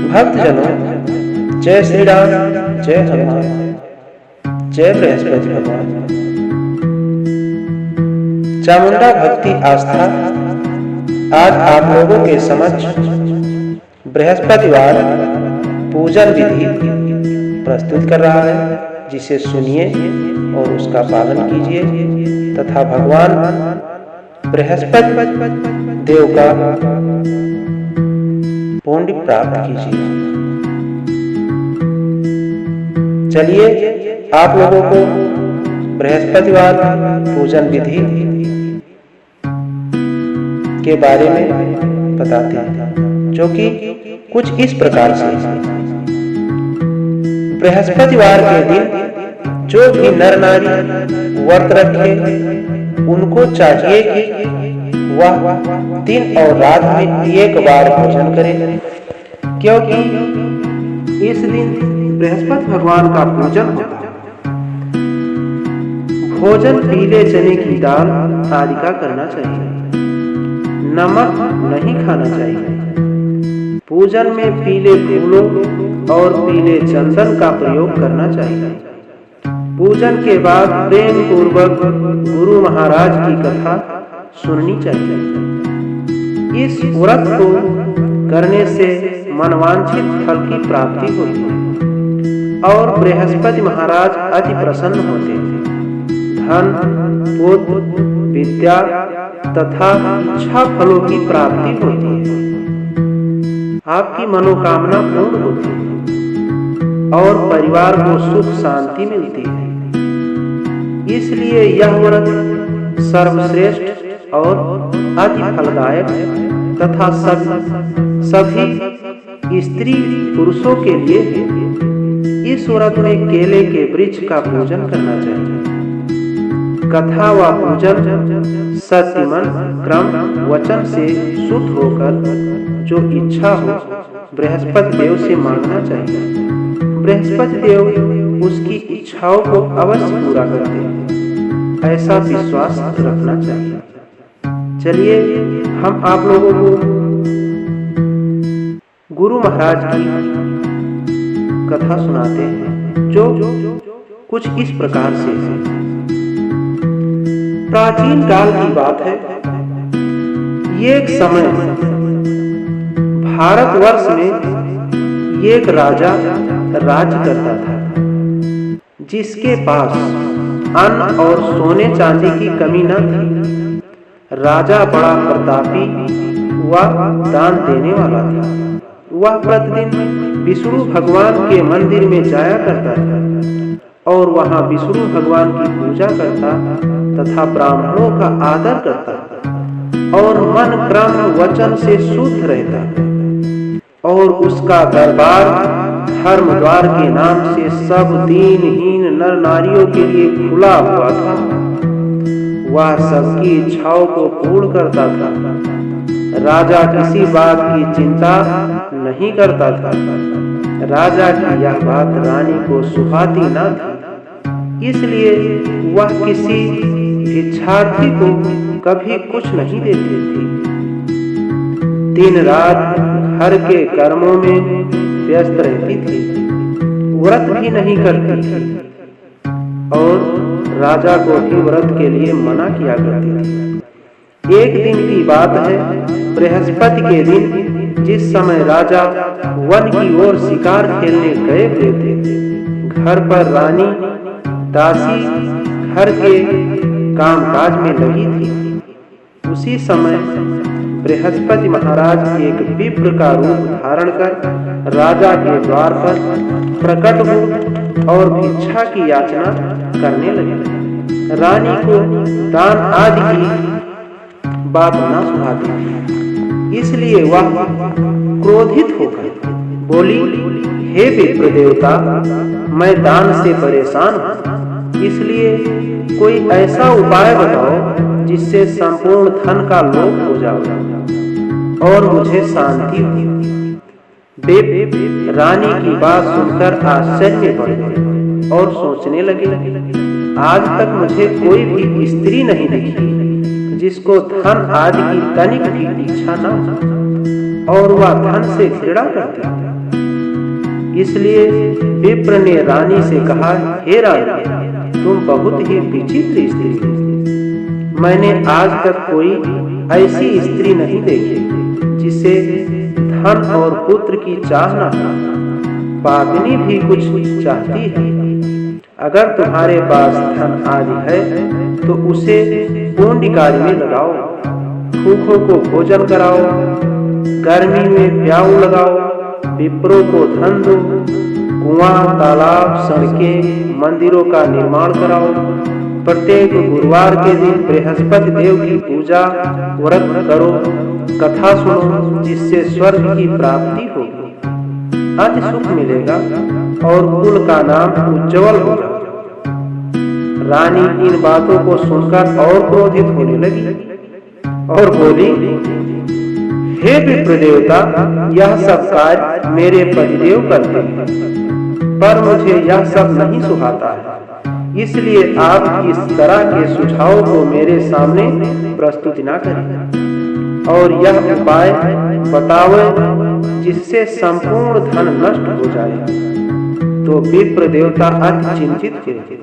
भक्तजनों, जय श्री राम, जय हनुमान, जय बृहस्पति भगवान। चामुंडा भक्ति आस्था आज आप लोगों के समक्ष बृहस्पतिवार पूजन विधि प्रस्तुत कर रहा है, जिसे सुनिए और उसका पालन कीजिए तथा भगवान बृहस्पति देव का पुण्य प्राप्त कीजिए। चलिए आप लोगों को बृहस्पतिवार पूजन विधि के बारे में बताते हैं, जो कि कुछ इस प्रकार से बृहस्पतिवार के दिन जो भी नर नारी व्रत रखे उनको चाहिए कि वह दिन और रात में एक बार भोजन करें, क्योंकि इस दिन बृहस्पति भगवान का पूजन होता है। भोजन पीले चने की दाल आदि का करना चाहिए, नमक नहीं खाना चाहिए। पूजन में पीले फूलों और पीले चंदन का प्रयोग करना चाहिए। पूजन के बाद प्रेम पूर्वक गुरु महाराज की कथा सुननी चाहिए। इस व्रत को करने से मनवांछित फल की प्राप्ति होती है और बृहस्पति महाराज अति प्रसन्न होते हैं। धन, पुत्र, विद्या तथा इच्छा फलों की प्राप्ति होती है। आपकी मनोकामना पूर्ण होती है और परिवार को सुख शांति मिलती है। इसलिए यह व्रत सर्वश्रेष्ठ और अति फलदायक तथा सभी स्त्री पुरुषों के लिए है। इस व्रत में केले के वृक्ष का पूजन करना चाहिए। कथा व पूजन सत्य, मन, क्रम, वचन से शुद्ध होकर जो इच्छा हो बृहस्पति देव से मांगना चाहिए। बृहस्पति देव उसकी इच्छाओं को अवश्य पूरा करते हैं, ऐसा विश्वास रखना चाहिए। चलिए हम आप लोगों को गुरु महाराज की कथा सुनाते हैं, जो कुछ इस प्रकार से है। प्राचीन काल की बात है। एक समय भारतवर्ष में एक राजा राज करता था, जिसके पास अन्न और सोने चांदी की कमी न थी। राजा बड़ा प्रतापी व दान देने वाला था। वह प्रतिदिन विष्णु भगवान के मंदिर में जाया करता था और वहां विष्णु भगवान की पूजा करता तथा ब्राह्मणों का आदर करता और मन, क्रम, वचन से शुद्ध रहता। और उसका दरबार धर्म द्वार के नाम से सब दीनहीन नर नारियों के लिए खुला हुआ था। वह सबकी इच्छाओं को पूर्ण करता था। राजा किसी बात की चिंता नहीं करता था। राजा की यह बात रानी को सुहाती न थी, इसलिए वह किसी भिक्षार्थी को कभी कुछ नहीं देती थी। दिन रात घर के कर्मों में व्यस्त रहती थी, व्रत भी नहीं करती थी और राजा को भी व्रत के लिए मना किया करती थी। एक दिन की बात है, बृहस्पति के दिन, जिस समय राजा वन की ओर शिकार खेलने गए हुए थे। घर पर रानी दासी घर के कामकाज में लगी थी। उसी समय बृहस्पति महाराज एक विप्र का रूप धारण कर राजा के द्वार पर प्रकट हुए और भिक्षा की याचना करने लगे। रानी को दान आदि की बात न सुहाती थी, इसलिए वह क्रोधित होकर बोली, हे विप्र देवता, मैं दान से परेशान हूँ, इसलिए कोई ऐसा उपाय बताओ जिससे संपूर्ण धन का लोप हो जाए और मुझे शांति हो। रानी की बात सुनकर आश्चर्य बढ़ गए और सोचने लगे, आज तक मुझे कोई भी स्त्री नहीं दिखी जिसको धन आदि की तनिक भी इच्छा न हो और वह धन से घृणा करती। इसलिए विप्र ने रानी से कहा, हे रानी, तुम बहुत ही विचित्र स्त्री हो। मैंने आज तक कोई ऐसी स्त्री नहीं देखी जिसे धन और पुत्र की चाह न हो। पागनी भी कुछ चाहती है। अगर तुम्हारे पास धन आदि है तो उसे पुण्य कार्य में लगाओ, भूखों को भोजन कराओ, गर्मी में प्याऊ लगाओ, विप्रों को धन दो, कुआं, तालाब, सड़कें, मंदिरों का निर्माण कराओ। प्रत्येक गुरुवार के दिन बृहस्पति देव की पूजा व्रत करो, कथा सुनो, जिससे स्वर्ग की प्राप्ति होगी, अति सुख मिलेगा और कुल का नाम उज्जवल होगा। रानी इन बातों को सुनकर और क्रोधित होने लगी और बोली, हे विप्र देवता, यह सब कार्य मेरे पतिदेव करते हैं, पर मुझे यह सब नहीं सुहाता है। इसलिए आप इस तरह के सुझाव को मेरे सामने प्रस्तुत न करें और यह उपाय बतावे जिससे संपूर्ण धन नष्ट हो जाए। तो विप्र देवता अति चिंतित हुए,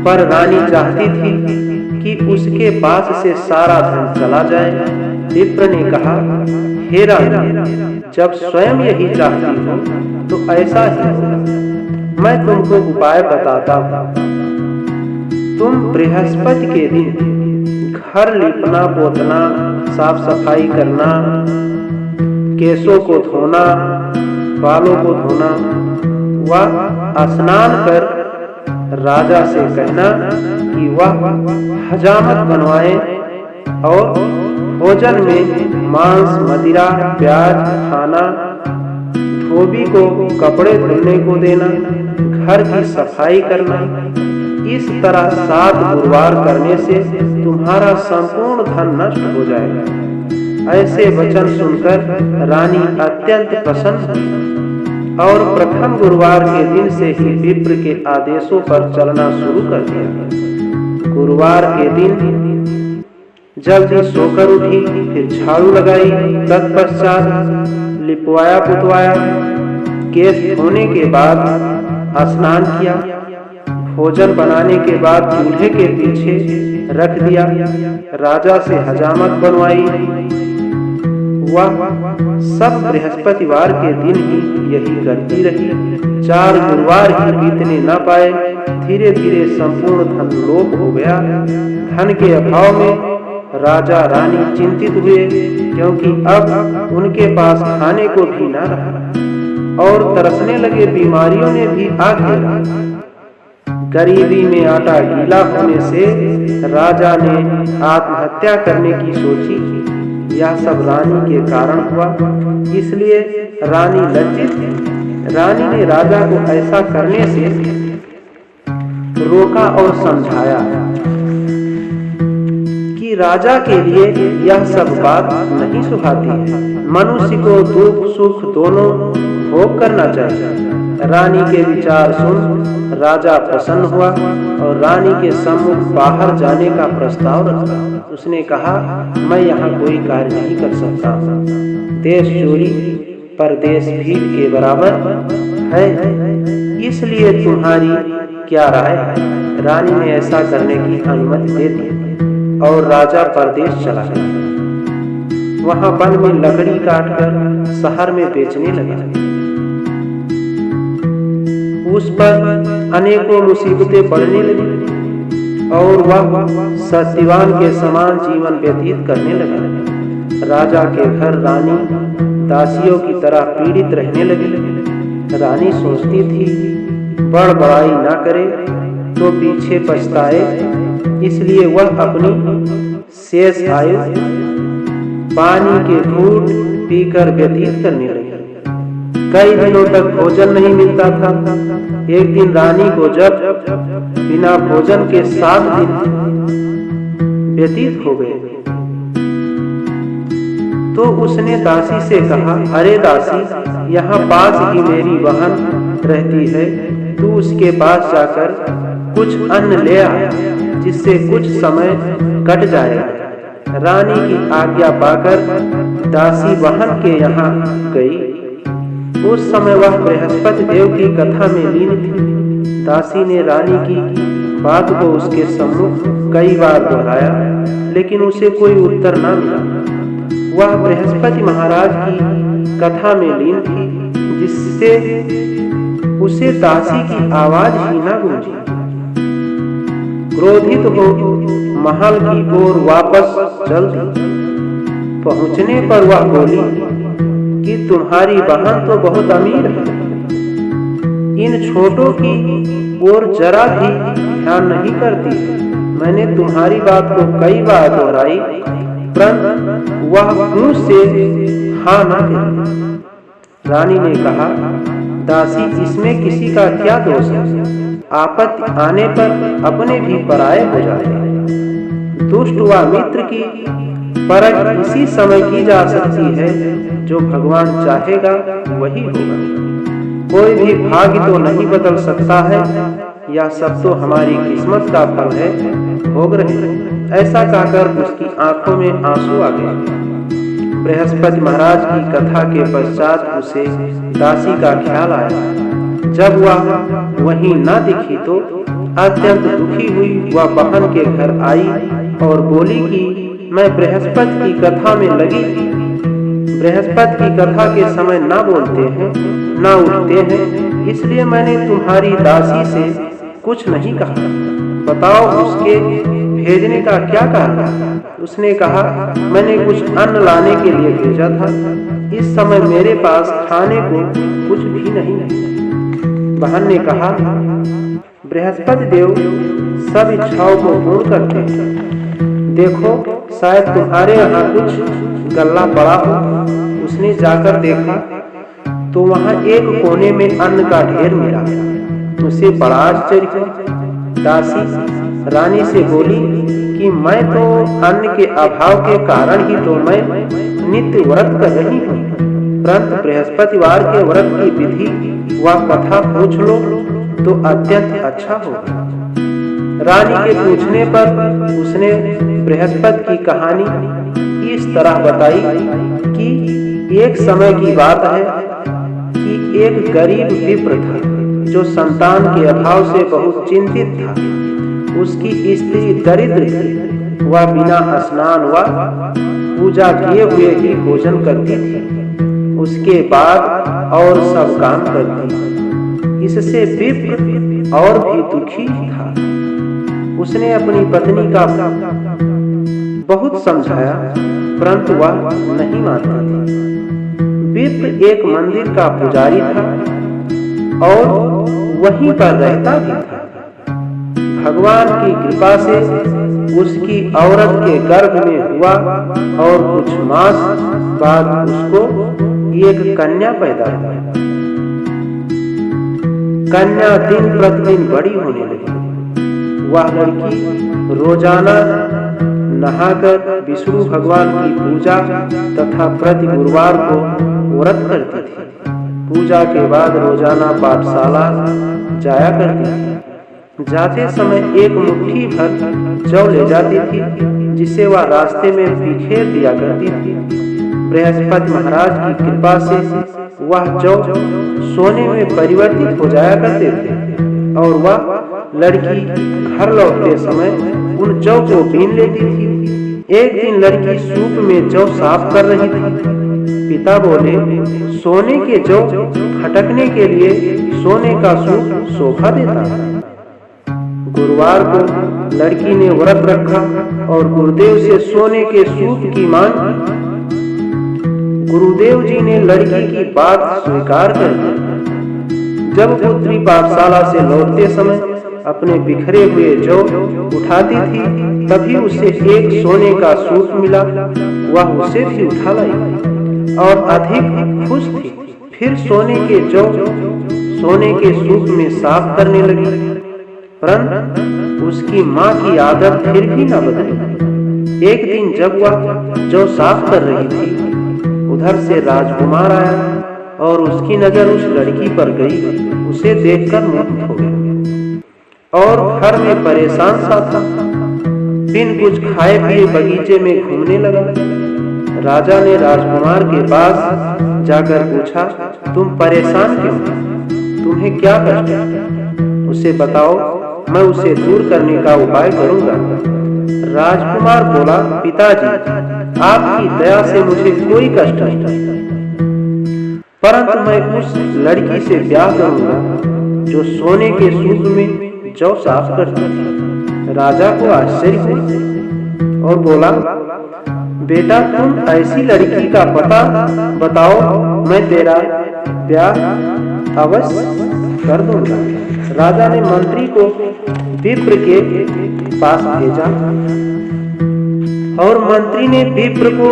पर रानी चाहती थी कि उसके पास से सारा धन चला जाए। विप्र ने कहा, हे रानी, जब स्वयं यही चाहती हो तो ऐसा ही होगा। मैं तुमको उपाय बताता हूँ। तुम बृहस्पति के दिन घर लिपना पोतना, साफ सफाई करना, केशों को धोना, बालों को धोना व स्नान कर राजा से कहना कि वह हजामत बनवाए और भोजन में मांस, मदिरा, प्याज खाना, धोबी को कपड़े धुलने को देना, घर की सफाई करना। इस तरह 7 गुरुवार करने से तुम्हारा संपूर्ण धन नष्ट हो जाएगा। ऐसे वचन सुनकर रानी अत्यंत प्रसन्न हुई और प्रथम गुरुवार के दिन से ही विप्र के आदेशों पर चलना शुरू कर दिया। गुरुवार के दिन जल्दी सोकर उठी, फिर झाड़ू लगाई, तत्पश्चात लिपवाया पुतवाया, केश धोने के बाद स्नान किया, भोजन बनाने के बाद चूल्हे के पीछे रख दिया, राजा से हजामत बनवाई। वह सब बृहस्पतिवार के दिन ही यही करती रही। 4 गुरुवार ही बीतने न पाए, धीरे धीरे संपूर्ण धन लोप हो गया। धन के अभाव में राजा रानी चिंतित हुए, क्योंकि अब उनके पास खाने को भी न रहा और तरसने लगे। बीमारियों ने भी आ घेरा। गरीबी में आटा गीला होने से राजा ने आत्महत्या करने की सोची। यह सब रानी के कारण हुआ, इसलिए रानी लज्जित थी। रानी ने राजा को ऐसा करने से रोका और समझाया कि राजा के लिए यह सब बात नहीं सुहाती है। मनुष्य को दुख सुख दोनों भोग करना चाहिए। रानी के विचार सुन राजा प्रसन्न हुआ और रानी के सम्मुख बाहर जाने का प्रस्ताव रखा। उसने कहा, मैं यहाँ कोई कार्य नहीं कर सकता। देश चोरी परदेश भीड़ के बराबर है, इसलिए तुम्हारी क्या राय है? रानी ने ऐसा करने की अनुमति दे दी और राजा परदेश चला गया। वहां वन में लकड़ी काटकर शहर में बेचने लगा। उस पर अनेकों मुसीबतें पड़ने लगी और वह सत्यवान के समान जीवन व्यतीत करने लगा। राजा के घर रानी दासियों की तरह पीड़ित रहने लगी। रानी सोचती थी, बड़ बड़ाई ना करे तो पीछे पछताए, इसलिए वह अपनी शेष आयु पानी के घूंट पीकर व्यतीत करने लगी। कई दिनों तक भोजन नहीं मिलता था। एक दिन रानी को जब बिना भोजन के 7 दिन व्यतीत हो गए तो उसने दासी से कहा, अरे दासी, यहाँ पास ही मेरी बहन रहती है, तू उसके पास जाकर कुछ अन्न ले आ, जिससे कुछ समय कट जाएगा। रानी की आज्ञा पाकर दासी बहन के यहाँ गई। उस समय वह बृहस्पति देव की कथा में लीन थी। दासी ने रानी की बात को उसके सम्मुख कई बार दोहराया, लेकिन उसे कोई उत्तर न मिला। वह बृहस्पति महाराज की कथा में लीन थी, जिससे उसे दासी की आवाज ही न गूंजी। क्रोधित हो महल की ओर वापस चल दी। पहुंचने पर वह बोली कि तुम्हारी बहन तो बहुत अमीर है, इन छोटों की ओर जरा भी ध्यान नहीं करती। मैंने तुम्हारी बात को कई बार दोहराई, परंतु वह मुंह से हाँ न कही। रानी ने कहा, दासी, इसमें किसी का क्या दोष है? आपत्ति आने पर अपने भी पराये हो जाते हैं। दुष्ट व मित्र की परख इसी समय की जा सकती है, जो भगवान चाहेगा वही होगा। कोई भी भाग्य तो नहीं बदल सकता है, यह सब तो हमारी किस्मत का फल है, भोग रहे। ऐसा कहकर उसकी आंखों में आंसू आ गए। बृहस्पति महाराज की कथा के पश्चात उसे दासी का ख्याल आया। जब वह वहीं न दिखी तो अत्यंत दुखी हुई। वह बहन के घर आई और बोली कि मैं बृहस्पति की कथा में लगी थी। बृहस्पति की कथा के समय न बोलते हैं न उठते हैं, इसलिए मैंने तुम्हारी दासी से कुछ नहीं कहा। बताओ, उसके भेजने का क्या कारण? उसने कहा, मैंने कुछ अन्न लाने के लिए भेजा था। इस समय मेरे पास खाने को कुछ भी नहीं है। बहन ने कहा, बृहस्पति देव सब इच्छाओं को पूर्ण करते हैं। देखो, शायद तुम्हारे यहाँ कुछ गल्ला पड़ा हो। उसने जाकर देखा तो वहाँ एक कोने में अन्न का ढेर मिला। उसे बड़ा आश्चर्य हुआ। दासी रानी से बोली कि मैं तो अन्न के अभाव के कारण ही तो मैं नित्य व्रत कर रही हूँ, परंतु बृहस्पतिवार के व्रत की विधि व कथा पूछ लो तो अत्यंत अच्छा होगा। रानी के पूछने पर उसने बृहस्पति की कहानी इस तरह बताई कि एक समय की बात है कि एक गरीब विप्र था, जो संतान के अभाव से बहुत चिंतित था। उसकी स्त्री दरिद्र थी। वह बिना स्नान व पूजा किए हुए ही भोजन करती थी, उसके बाद और सब काम करती। इससे विप्र और भी दुखी था। उसने अपनी पत्नी का बहुत समझाया, परंतु वह नहीं मानती थी। विप्र एक मंदिर का पुजारी था और वहीं पर रहता भी था। भगवान की कृपा से उसकी औरत के गर्भ में हुआ और कुछ मास बाद उसको एक कन्या पैदा हुई। कन्या दिन प्रतिदिन बड़ी होने लगी। वह लड़की रोजाना नहाकर विष्णु भगवान की पूजा तथा प्रति गुरुवार को व्रत करती थी। पूजा के बाद रोजाना पाठशाला जाया करती थी। जाते समय एक मुट्ठी भर जौ ले जाती थी, जिसे वह रास्ते में बिखेर दिया करती थी। बृहस्पति महाराज की कृपा से वह जौ सोने में परिवर्तित हो जाया करते थे और वह लड़की घर लौटते समय उन जौ को बीन लेती थी। एक दिन लड़की सूप में जौ साफ कर रही थी। पिता बोले, सोने के जौ फटकने के लिए सोने का सूप शोभा देता है। गुरुवार को लड़की ने व्रत रखा और गुरुदेव से सोने के सूप की मांग की। गुरुदेव जी ने लड़की की बात स्वीकार कर ली। जब पुत्री पाठशाला से लौटते समय अपने बिखरे हुए जौ उठाती थी, तभी उसे एक सोने का सूप मिला। वह उसे भी उठा लाई और अधिक खुश थी। फिर सोने के जौ सोने के सूप में साफ करने लगी, परंतु उसकी माँ की आदत फिर भी न बदली। एक दिन जब वह जौ साफ कर रही थी, उधर से राजकुमार आया और उसकी नजर उस लड़की पर गई। उसे देखकर मुग्ध हो गया और घर में परेशान सा था। बिन कुछ खाए पिए बगीचे में घूमने लगा। राजा ने राजकुमार के पास जाकर पूछा, तुम परेशान क्यों हो? तुम्हें क्या कष्ट है? उसे बताओ, मैं उसे दूर करने का उपाय करूंगा। राजकुमार बोला, पिताजी, आपकी दया से मुझे कोई कष्ट नहीं, परंतु मैं उस लड़की से ब्याह करूंगा जो सोने के सूप में जौ साफ करती थी। राजा को आश्चर्य हुआ और बोला, बेटा, तुम ऐसी लड़की का पता बताओ, मैं तेरा ब्याह अवश्य कर दूंगा। राजा ने मंत्री को विप्र के पास भेजा और मंत्री ने विप्र को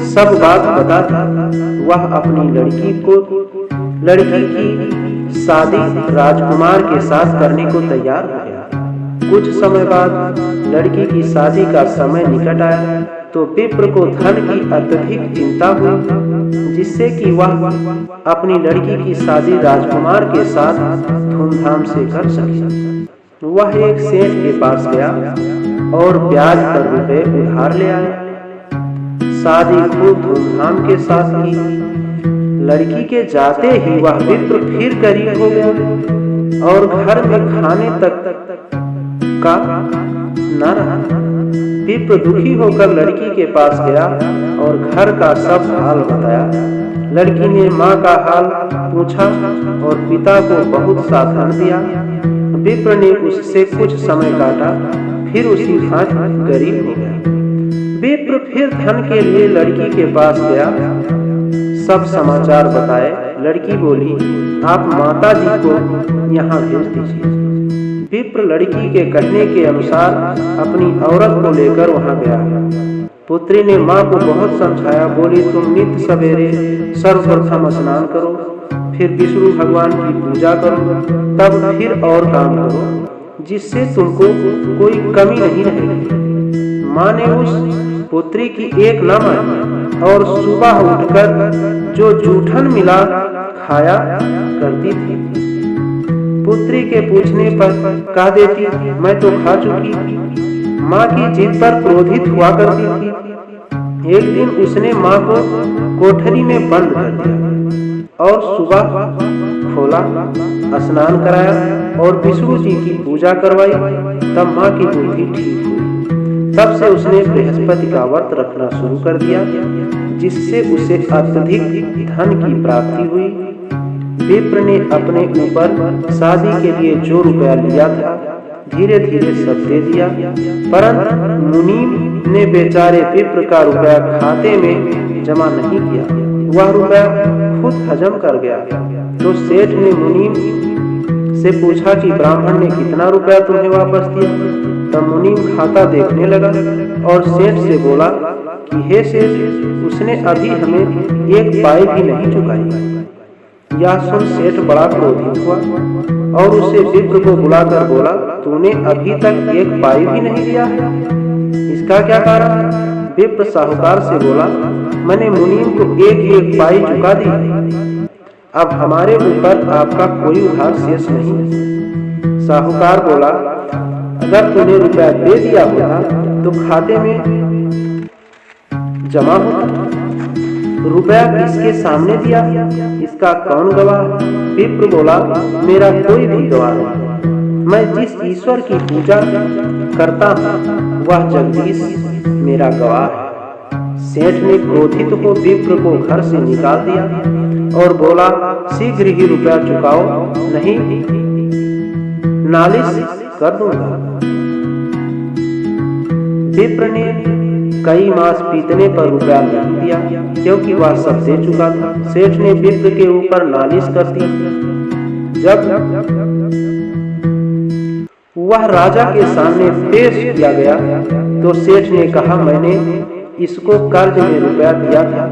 सब बात बता दी। वह अपनी लड़की की शादी राजकुमार के साथ करने को तैयार हो गया। कुछ समय बाद लड़की की शादी का समय निकट आया तो विप्र को धन की अत्यधिक चिंता हुई, जिससे कि वह अपनी लड़की की शादी राजकुमार के साथ धूमधाम से कर सके। वह एक सेठ के पास गया और ब्याज पर रुपए उधार ले आया। शादी खूब धूमधाम के साथ की। लड़की के जाते ही वह विप्र फिर गरीब हो गया और घर में खाने तक का न रहा। विप्र दुखी होकर लड़की के पास गया और घर का सब हाल बताया। लड़की ने माँ का हाल पूछा और पिता को बहुत साधन दिया। विप्र ने उससे कुछ समय काटा, फिर उसी भांति गरीब हो गया। विप्र फिर धन के लिए लड़की के पास गया, सब समाचार बताए। लड़की बोली, आप माता जी को यहाँ भेज दीजिए। विप्र लड़की के कहने के अनुसार अपनी औरत को लेकर वहाँ गया। पुत्री ने माँ को बहुत समझाया, बोली, तुम नित्य सवेरे सर्वप्रथम स्नान करो, फिर विष्णु भगवान की पूजा करो, तब फिर और काम करो, जिससे तुमको कोई कमी नहीं रहेगी। माँ ने उस पुत्री की एक न मानी और सुबह उठकर जो जूठन मिला खाया करती थी। पुत्री के पूछने पर कह देती, मैं तो खा चुकी। माँ की जिद पर क्रोधित हुआ करती थी। एक दिन उसने माँ को कोठरी में बंद कर दिया और सुबह खोला, स्नान कराया और विष्णु जी की पूजा करवाई। तब माँ की बुद्धि ठीक हुई। तब से उसने बृहस्पति का व्रत रखना शुरू कर दिया, जिससे उसे अत्यधिक धन की प्राप्ति हुई। विप्र ने अपने ऊपर शादी के लिए जो रुपया लिया था धीरे धीरे सब दे दिया, परंतु मुनि ने बेचारे विप्र का रुपया खाते में जमा नहीं किया। वह रुपया खुद हजम कर गया। तो सेठ ने मुनि से पूछा कि ब्राह्मण ने कितना रुपया तुम्हें वापस दिया। तब मुनि खाता देखने लगा और सेठ से बोला कि हे सेठ, उसने अभी हमें एक पाई भी नहीं चुकाई। यह सुन सेठ बड़ा क्रोधित हुआ और उसे विप्र को बुलाकर बोला, तूने अभी तक एक पाई भी नहीं दिया है, इसका क्या कारण? विप्र साहूकार से बोला, मैंने मुनीम को एक पाई चुका दी, अब हमारे ऊपर आपका कोई उधार शेष नहीं। साहूकार बोला, अगर तूने रुपया दे दिया होता तो खाते में जमा होता। रुपया किसके सामने दिया, इसका कौन गवाह? विप्र बोला, मेरा कोई भी गवाह नहीं। मैं जिस ईश्वर की पूजा करता हूँ वह जगदीश मेरा गवाह है। सेठ ने क्रोधित हो विप्र को घर से निकाल दिया और बोला, शीघ्र ही रुपया चुकाओ, नहीं नालिश कर दूंगा। विप्र ने कई मास बीतने पर रुपया नहीं दिया, क्योंकि वह सब दे चुका था। सेठ ने विप्र के ऊपर नालिश कर दी। जब वह राजा के सामने पेश किया गया तो सेठ ने कहा, मैंने इसको कर्ज में रुपया दिया था,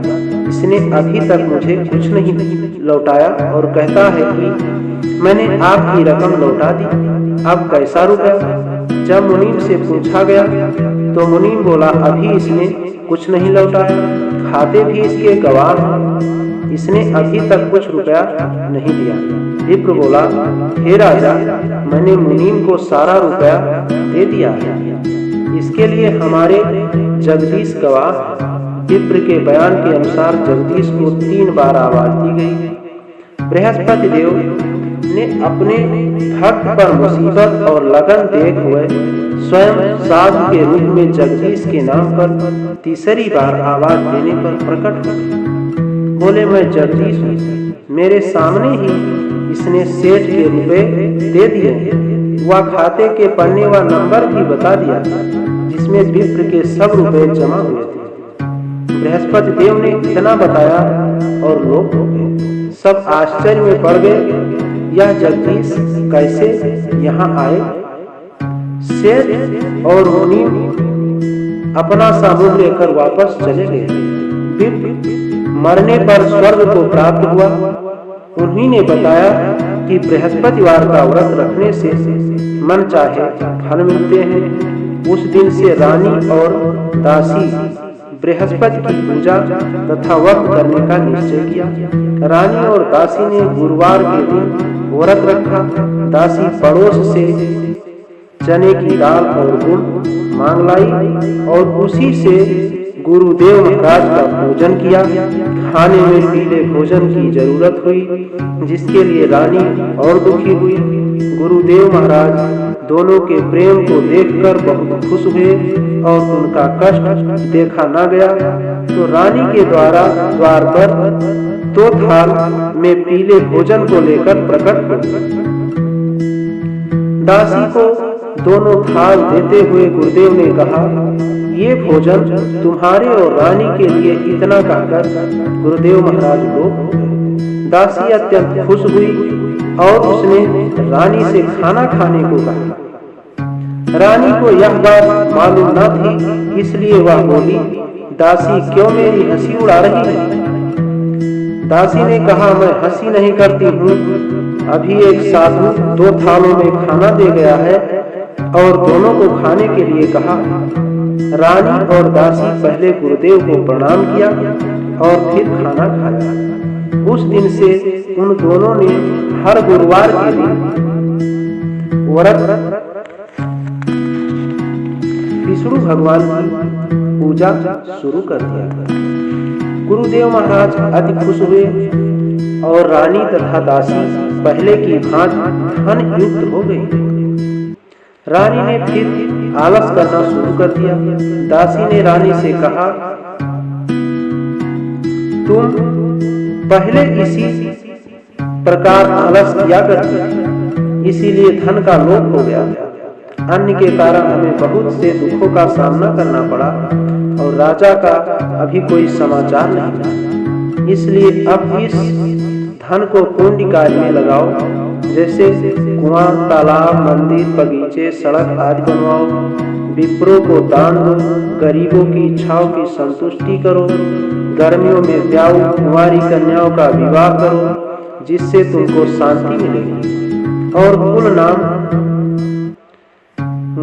इसने अभी तक मुझे कुछ नहीं लौटाया और कहता है कि मैंने आपकी रकम लौटा दी, अब कैसा रुपया? जब मुनीम से पूछा गया तो मुनीम बोला, अभी इसने कुछ नहीं लौटाया, खाते भी इसके गवाह हैं, इसने अभी तक कुछ रुपया नहीं दिया। विप्र बोला, हे राजा, मैंने मुनीम को सारा रुपया दे दिया है, इसके लिए हमारे जगदीश गवाह। विप्र के बयान के अनुसार जगदीश को 3 बार आवाज दी गई। बृहस्पति देव ने अपने भक्त पर मुसीबत और लगन देख हुए स्वयं साधु के रूप में जगदीश के नाम पर तीसरी बार आवाज देने पर प्रकट हो गए। बोले, मैं जगदीश हूँ, मेरे सामने ही इसने सेठ के रुपए दे दिए। वह खाते के पन्ने व नंबर भी बता दिया जिसमें विप्र के सब रुपए जमा हुए थे। बृहस्पति देव ने इतना बताया और लोग सब आश्चर्य में पड़ गए, यह जगदीश कैसे यहाँ आए। सेठ और मुनि अपना साबुन लेकर वापस चले गए। विप्र मरने पर स्वर्ग को प्राप्त हुआ। उन्हीं ने बताया कि बृहस्पतिवार का व्रत रखने से मन चाहे फल मिलते हैं। उस दिन से रानी और दासी बृहस्पति की पूजा तथा व्रत करने का निश्चय किया। रानी और दासी ने गुरुवार के दिन व्रत रखा। दासी पड़ोस से चने की दाल और गुड़ मांग लाई और उसी से गुरुदेव महाराज का पूजन किया। खाने में पीले भोजन की जरूरत हुई, जिसके लिए रानी और दुखी हुई। गुरुदेव महाराज दोनों के प्रेम को देखकर बहुत खुश हुए और उनका कष्ट देखा न गया, तो रानी के द्वार पर 2 थाल में पीले भोजन को लेकर प्रकट हुए। दासी को दोनों थाल देते हुए गुरुदेव ने कहा, ये भोजन तुम्हारे और रानी के लिए इतना कहकर गुरुदेव महाराज लोग। दासी अत्यंत खुश हुई और उसने रानी से खाना खाने को कहा। रानी को यह बात मालूम न थी, इसलिए वह बोली, दासी क्यों मेरी हंसी उड़ा रही है। दासी ने कहा, मैं हंसी नहीं करती हूँ, अभी एक साधु 2 थालों में खाना दे गया है और दोनों को खाने के लिए कहा। रानी और दासी पहले गुरुदेव को प्रणाम किया और फिर खाना खाया। उस दिन से उन दोनों ने हर गुरुवार के दिन व्रत विष्णु भगवान की पूजा शुरू कर दिया। गुरुदेव महाराज अति खुश हुए और रानी तथा दासी पहले की भांति धन युक्त हो गई। रानी ने फिर आलस करना शुरू कर दिया। दासी ने रानी से कहा, तुम पहले इसी प्रकार आलस किया करती थी, इसीलिए धन का लोभ हो गया। अन्य के कारण हमें बहुत से दुखों का सामना करना पड़ा और राजा का अभी कोई समाचार नहीं। इसलिए अब इस धन को पुण्य कार्य में लगाओ, जैसे कुआं, तालाब, मंदिर, बगीचे, सड़क आदि बनवाओ। विप्रों को दान दो, गरीबों की इच्छाओं की संतुष्टि करो। गर्मियों में ब्याह कुंवारी कन्याओं का विवाह करो, जिससे तुमको शांति मिलेगी और कुल नाम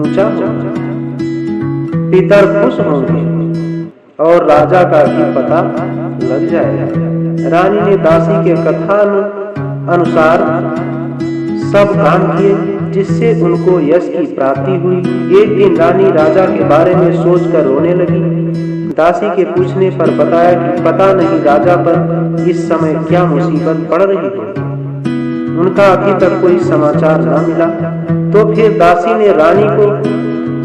ऊंचा होगा। पितर खुश होंगे और राजा का भी पता लग जाएगा। रानी ने दासी के कथा अनुसार सब काम किए, जिससे उनको यश की प्राप्ति हुई। एक दिन रानी राजा के बारे में सोचकर रोने लगी। दासी के पूछने पर बताया कि पता नहीं राजा पर इस समय क्या मुसीबत पड़ रही है। उनका अभी तक कोई समाचार न मिला। तो फिर दासी ने रानी को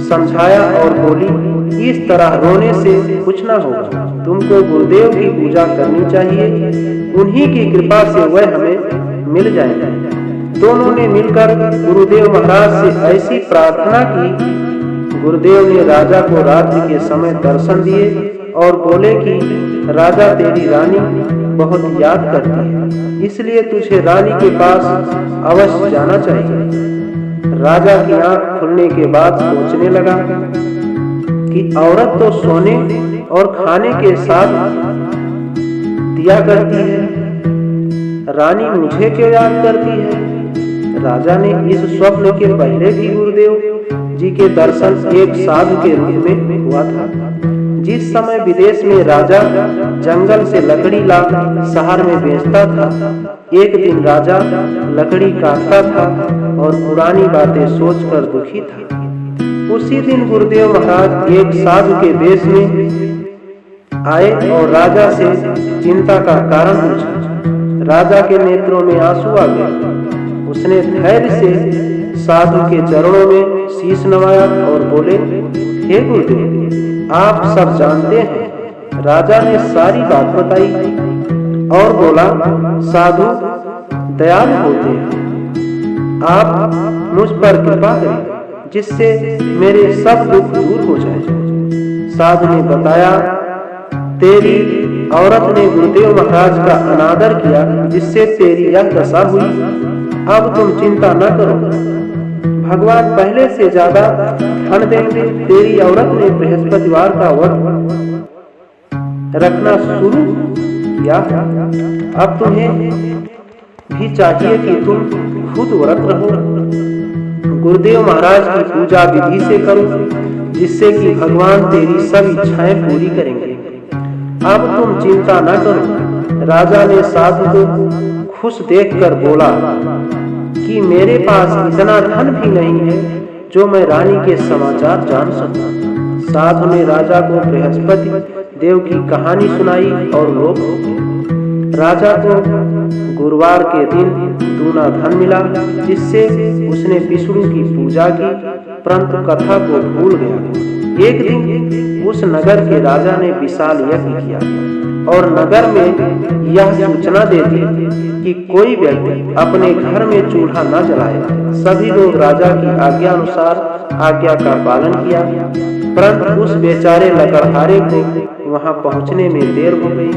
समझाया और बोली, इस तरह रोने से कुछ न होगा। तुमको गुरुदेव की पूजा करनी चाहिए, उन्हीं की कृपा से वह हमें मिल जाएगा। दोनों ने मिलकर गुरुदेव महाराज से ऐसी प्रार्थना की। गुरुदेव ने राजा को रात्रि के समय दर्शन दिए और बोले कि राजा, तेरी रानी बहुत याद करती है, इसलिए तुझे रानी के पास अवश्य जाना चाहिए। राजा की आंख खुलने के बाद सोचने लगा कि औरत तो सोने और खाने के साथ दिया करती है, रानी मुझे क्यों याद करती है। राजा ने इस स्वप्न के पहले भी गुरुदेव जी के दर्शन एक साधु के रूप में हुआ था। जिस समय विदेश में राजा जंगल से लकड़ी ला शहर में बेचता था, एक दिन राजा लकड़ी काटता था और पुरानी बातें सोचकर दुखी था। उसी दिन गुरुदेव महाराज एक साधु के वेश में आए और राजा से चिंता का कारण पूछा। राजा के नेत्रों में आंसू आ गए। उसने धैर्य से साधु के चरणों में शीश नवाया और बोले, हे गुरुदेव, आप सब जानते हैं। राजा ने सारी बात बताई और बोला, साधु दयालु होते हैं, आप मुझ पर कृपा करें जिससे मेरे सब दुख दूर हो जाए। साधु ने बताया, तेरी औरत ने गुरुदेव महाराज का अनादर किया जिससे तेरी यह दशा हुई। अब तुम चिंता न करो, भगवान पहले से ज्यादा धन देंगे। तेरी औरत ने बृहस्पतिवार का व्रत रखना शुरू किया। अब तुम्हें भी चाहिए कि तुम खुद व्रत रहो, गुरुदेव महाराज की पूजा विधि से करो जिससे कि भगवान तेरी सब इच्छाएं पूरी करेंगे। अब तुम चिंता न करो। राजा ने साधु को खुश देखकर बोला कि मेरे पास इतना धन भी नहीं है जो मैं रानी के समाचार जान सकूं। साधु ने राजा को बृहस्पति देव की कहानी सुनाई और लोग राजा को गुरुवार के दिन दूना धन मिला जिससे उसने विष्णु की पूजा की, परंतु कथा को भूल गया। एक दिन उस नगर के राजा ने विशाल यज्ञ किया और नगर में यह सूचना दे दी कि कोई व्यक्ति अपने घर में चूल्हा न जलाए। सभी लोग राजा की आज्ञा अनुसार आज्ञा का पालन किया, परंतु उस बेचारे लकड़हारे को वहां पहुंचने में देर हो गई,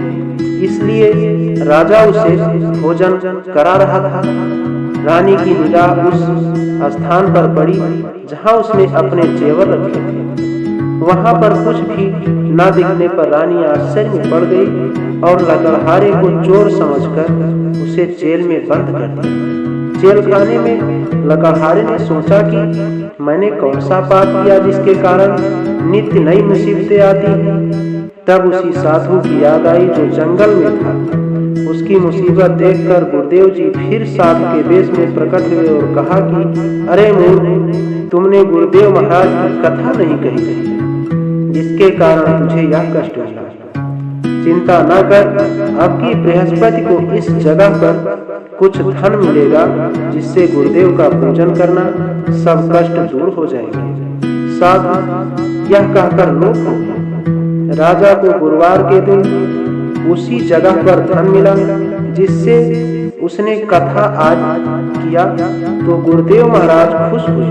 इसलिए राजा उसे भोजन करा रहा था। रानी की निगाह उस स्थान पर पड़ी जहां उसने अपने जेवर रखे थे। वहां पर कुछ भी न दिखने पर रानी आश्चर्य में पड़ गई और लकड़हारे को चोर समझकर उसे जेल में बंद कर दिया। जेल खाने में लकड़हारे ने सोचा कि मैंने कौन सा पाप किया जिसके कारण नित्य नई मुसीबतें आती। तब उसी साधु की याद आई जो जंगल में था। उसकी मुसीबत देखकर गुरुदेव जी फिर साधु के वेश में प्रकट हुए और कहा कि अरे मूर्ख, तुमने गुरुदेव महाराज की कथा नहीं कही जिसके कारण तुझे यह कष्ट मिला। चिंता न कर, अब की बृहस्पति को इस जगह पर कुछ धन मिलेगा जिससे गुरुदेव का पूजन करना सब कष्ट दूर हो जाएंगे। साधु यह कहकर लोप हो गया। राजा को गुरुवार के दिन उसी जगह पर धन मिला जिससे उसने कथा आज किया तो गुरुदेव महाराज खुश हुए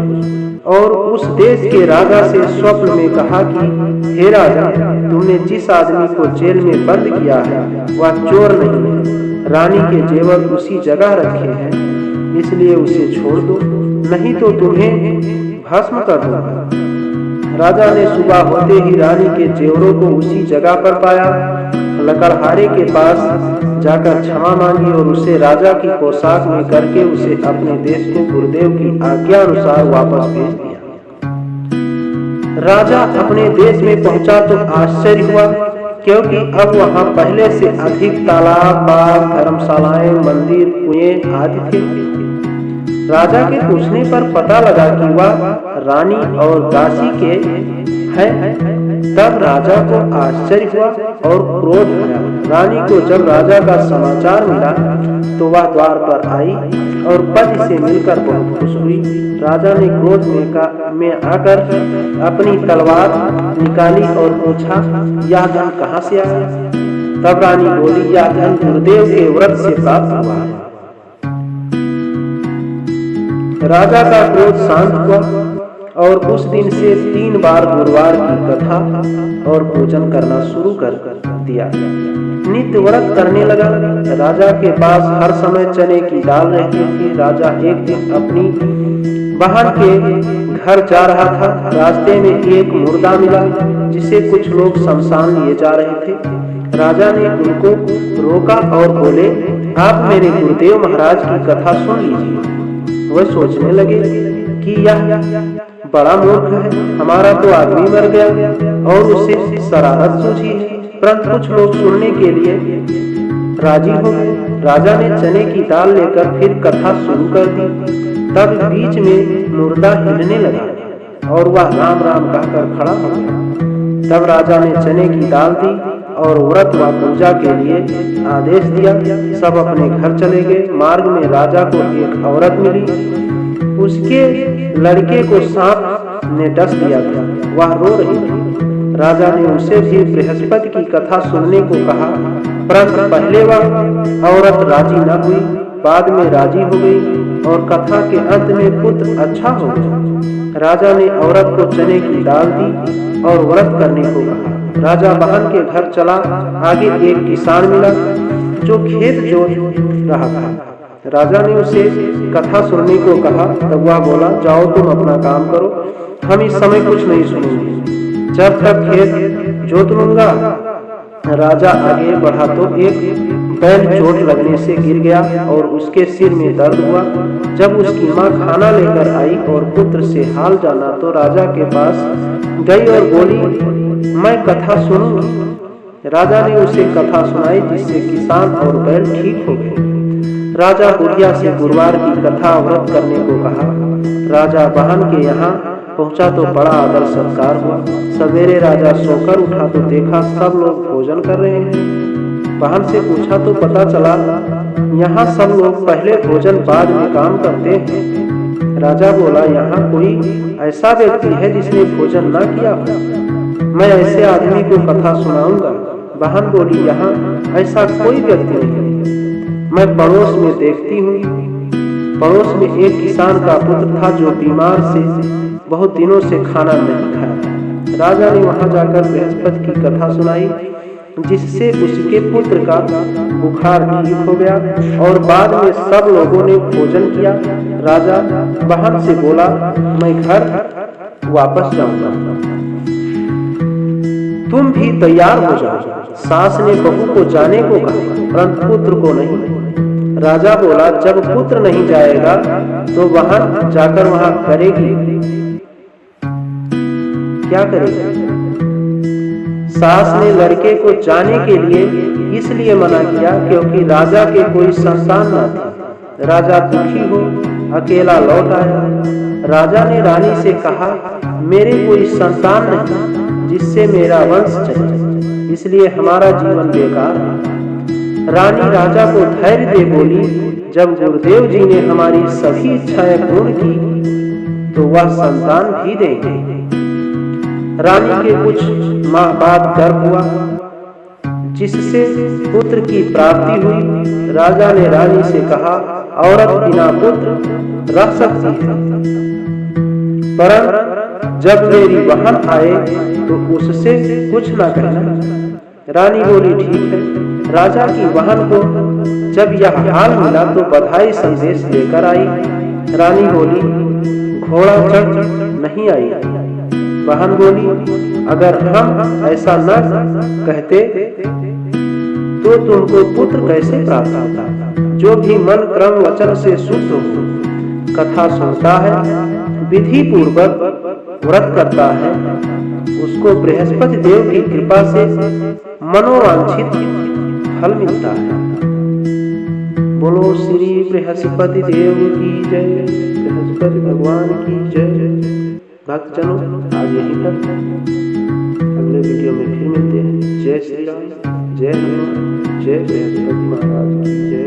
और उस देश के राजा से स्वप्न में कहा कि हे राजा, तुमने जिस आदमी को जेल में बंद किया है वह चोर नहीं है। रानी के जेवर उसी जगह रखे हैं, इसलिए उसे छोड़ दो, नहीं तो तुम्हें भस्म कर दूंगा। राजा ने सुबह होते ही रानी के जेवरों को उसी जगह पर पाया। लकड़हारे के पास जाकर क्षमा मांगी और उसे राजा की पोशाक में करके उसे अपने देश को गुरुदेव की आज्ञा अनुसार वापस भेज दिया। राजा अपने देश में पहुंचा तो आश्चर्य हुआ, क्योंकि अब वहां पहले से अधिक तालाब, बाग, धर्मशालाएं, मंदिर, कुएं आदि थे। राजा के पूछने पर पता लगा कि वह रानी और दासी के हैं। तब राजा को आश्चर्य हुआ और क्रोध आया। रानी को जब राजा का समाचार मिला तो वह द्वार पर आई और पति से मिलकर बहुत खुश हुई। राजा ने क्रोध में आकर अपनी तलवार निकाली और पूछा, यह धन कहाँ से आया? तब रानी बोली, यह धन गुरुदेव के व्रत से प्राप्त हुआ है। राजा का क्रोध शांत हुआ और उस दिन से 3 बार गुरुवार की कथा और पूजन करना शुरू कर दिया। नित्य व्रत करने लगा। राजा के पास हर समय चने की दाल रहती थी। राजा एक दिन अपनी बहन के घर जा रहा था। रास्ते में एक मुर्दा मिला जिसे कुछ लोग शमशान लिए जा रहे थे। राजा ने उनको रोका और बोले, आप मेरे गुरुदेव महाराज की कथा सुन लीजिए। वह सोचने लगे कि यह बड़ा मूर्ख है, हमारा तो आदमी मर गया और उसे शरारत सूझी है। परंतु कुछ लोग सुनने के लिए राजी हो गए। राजा ने चने की दाल लेकर फिर कथा शुरू कर दी। तब बीच में मुर्दा हिलने लगा और वह राम राम कहकर खड़ा हो गया। तब राजा ने चने की दाल दी और व्रत व पूजा के लिए आदेश दिया। सब अपने घर चले गए। मार्ग में राजा को एक औरत मिली। उसके लड़के को सांप ने डस दिया था, वह रो रही थी। राजा ने उसे भी बृहस्पति की कथा सुनने को कहा, परंतु पहले वह औरत राजी न हुई, बाद में राजी हो गई और कथा के अंत में पुत्र अच्छा हो गया। राजा ने औरत को चने की दाल दी और व्रत करने को कहा। राजा बहन के घर चला। आगे एक किसान मिला जो खेत जोत रहा था। राजा ने उसे कथा सुनने को कहा। तब वह बोला, जाओ तुम अपना काम करो, हम इस समय कुछ नहीं सुनेंगे, जब तक खेत जोत लूंगा। राजा आगे बढ़ा तो एक बैल चोट लगने से गिर गया और उसके सिर में दर्द हुआ। जब उसकी माँ खाना लेकर आई और पुत्र से हाल जाना तो राजा के पास गई और बोली, मैं कथा सुनूंगी। राजा ने उसे कथा सुनाई, जिससे किसान और बैल ठीक हो गए। राजा बुढ़िया से गुरुवार की कथा व्रत करने को कहा। राजा बहन के यहाँ पहुंचा तो बड़ा आदर सत्कार हुआ। सवेरे राजा सोकर उठा तो देखा सब लोग भोजन कर रहे हैं। बहन से पूछा तो पता चला यहाँ सब लोग पहले भोजन बाद में काम करते हैं। राजा बोला, यहाँ कोई ऐसा व्यक्ति है जिसने भोजन न किया हो? मैं ऐसे आदमी को कथा सुनाऊंगा। बहन बोली, यहाँ ऐसा कोई व्यक्ति नहीं। मैं पड़ोस में देखती हूँ। पड़ोस में एक किसान का पुत्र था जो बीमार से बहुत दिनों से खाना नहीं खाया। राजा ने वहां जाकर बृहस्पति की कथा सुनाई, जिससे उसके पुत्र का बुखार ठीक हो गया और बाद में सब लोगों ने भोजन किया। राजा बहन से बोला, मैं घर वापस जाऊंगा, तुम भी तैयार हो जाओ। सास ने बहू को जाने को कहा, परंतु पुत्र को नहीं। राजा बोला, जब पुत्र नहीं जाएगा तो बहन जाकर वहां करेगी, क्या करेगी? सास ने लड़के को जाने के लिए इसलिए मना किया क्योंकि राजा के कोई संतान न थी। राजा दुखी हो अकेला लौट आया। राजा ने रानी से कहा, मेरे कोई संतान नहीं जिससे मेरा वंश चले, इसलिए हमारा जीवन बेकार है। रानी राजा को धैर्य दे बोली, जब गुरुदेव जी ने हमारी सभी इच्छाएं पूर्ण की तो वह संतान भी देंगे। रानी के कुछ माह बाद गर्भ हुआ, जिससे पुत्र की प्राप्ति हुई। राजा ने रानी से कहा, औरत बिना पुत्र रह सकती है, परंतु जब मेरी बहन आए तो उससे कुछ न कहना। रानी बोली, ठीक है। राजा की बहन को जब यह हाल मिला तो बधाई संदेश लेकर आई। रानी बोली, घोड़ा चढ़ नहीं आई। बहन बोली, अगर हम ऐसा न कहते तो तुमको पुत्र कैसे प्राप्त होता? जो भी मन क्रम वचन से शुद्ध हो, कथा सुनता है, विधि पूर्वक व्रत करता है, उसको बृहस्पति देव की कृपा से मनोवांछित फल मिलता है। बोलो श्री बृहस्पति देव की जय, बृहस्पति भगवान की जय। भक्तजनों, आज यहीं तक, अगले वीडियो में फिर मिलते हैं। जय श्री राम, जय हनुमान, जय बृहस्पति महाराज की जय।